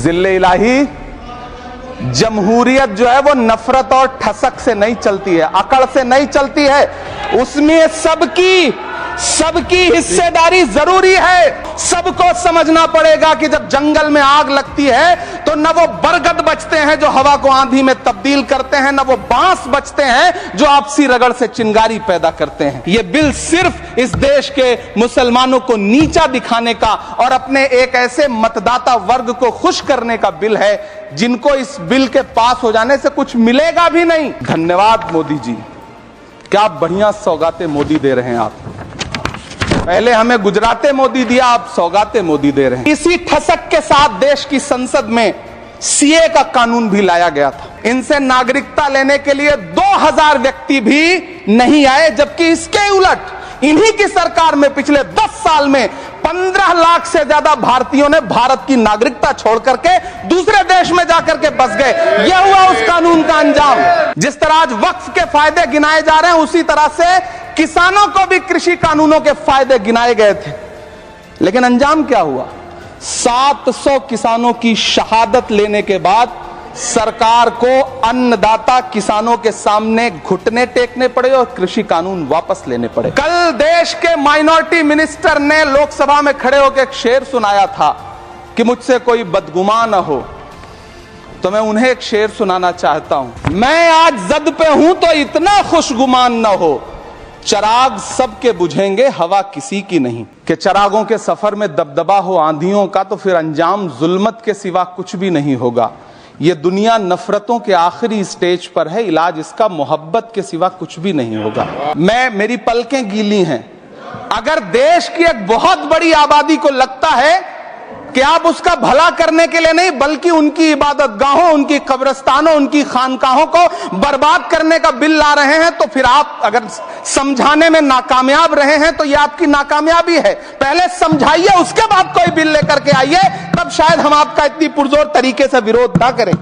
जिल्ले इलाही, जमहूरियत जो है वो नफरत और ठसक से नहीं चलती है, अकड़ से नहीं चलती है, उसमें सबकी हिस्सेदारी जरूरी है। सबको समझना पड़ेगा कि जब जंगल में आग लगती है तो न वो बरगद बचते हैं जो हवा को आंधी में तब्दील करते हैं, न वो बांस बचते हैं जो आपसी रगड़ से चिंगारी पैदा करते हैं। ये बिल सिर्फ इस देश के मुसलमानों को नीचा दिखाने का और अपने एक ऐसे मतदाता वर्ग को खुश करने का बिल है जिनको इस बिल के पास हो जाने से कुछ मिलेगा भी नहीं। धन्यवाद मोदी जी, क्या बढ़िया सौगातें मोदी दे रहे हैं आप। पहले हमें गुजराते मोदी दिया, आप सौगाते मोदी दे रहे हैं। इसी ठसक के साथ देश की संसद में सीए का कानून भी लाया गया था। इनसे नागरिकता लेने के लिए 2000 व्यक्ति भी नहीं आए, जबकि इसके उलट इन्हीं की सरकार में पिछले 10 साल में 15 लाख से ज्यादा भारतीयों ने भारत की नागरिकता छोड़ करके दूसरे देश में जाकर के बस गए। यह हुआ उस कानून का अंजाम। जिस तरह आज वक्फ के फायदे गिनाए जा रहे हैं, उसी तरह से किसानों को भी कृषि कानूनों के फायदे गिनाए गए थे, लेकिन अंजाम क्या हुआ? 700 किसानों की शहादत लेने के बाद सरकार को अन्नदाता किसानों के सामने घुटने टेकने पड़े और कृषि कानून वापस लेने पड़े। कल देश के माइनॉरिटी मिनिस्टर ने लोकसभा में खड़े होकर एक शेर सुनाया था कि मुझसे कोई बदगुमान न हो, तो मैं उन्हें एक शेर सुनाना चाहता हूं। मैं आज जद पे हूं तो इतना खुशगुमान न हो, चराग सबके बुझेंगे हवा किसी की नहीं। कि चरागों के सफर में दबदबा हो आंधियों का तो फिर अंजाम जुल्मत के सिवा कुछ भी नहीं होगा। ये दुनिया नफरतों के आखिरी स्टेज पर है, इलाज इसका मोहब्बत के सिवा कुछ भी नहीं होगा। मेरी पलकें गीली हैं। अगर देश की एक बहुत बड़ी आबादी को लगता है कि आप उसका भला करने के लिए नहीं बल्कि उनकी इबादतगाहों, उनकी कब्रिस्तानों, उनकी खानकाहों को बर्बाद करने का बिल ला रहे हैं, तो फिर आप अगर समझाने में नाकामयाब रहे हैं तो यह आपकी नाकामयाबी है। पहले समझाइए, उसके बाद कोई बिल लेकर के आइए, तब शायद हम आपका इतनी पुरजोर तरीके से विरोध ना करें।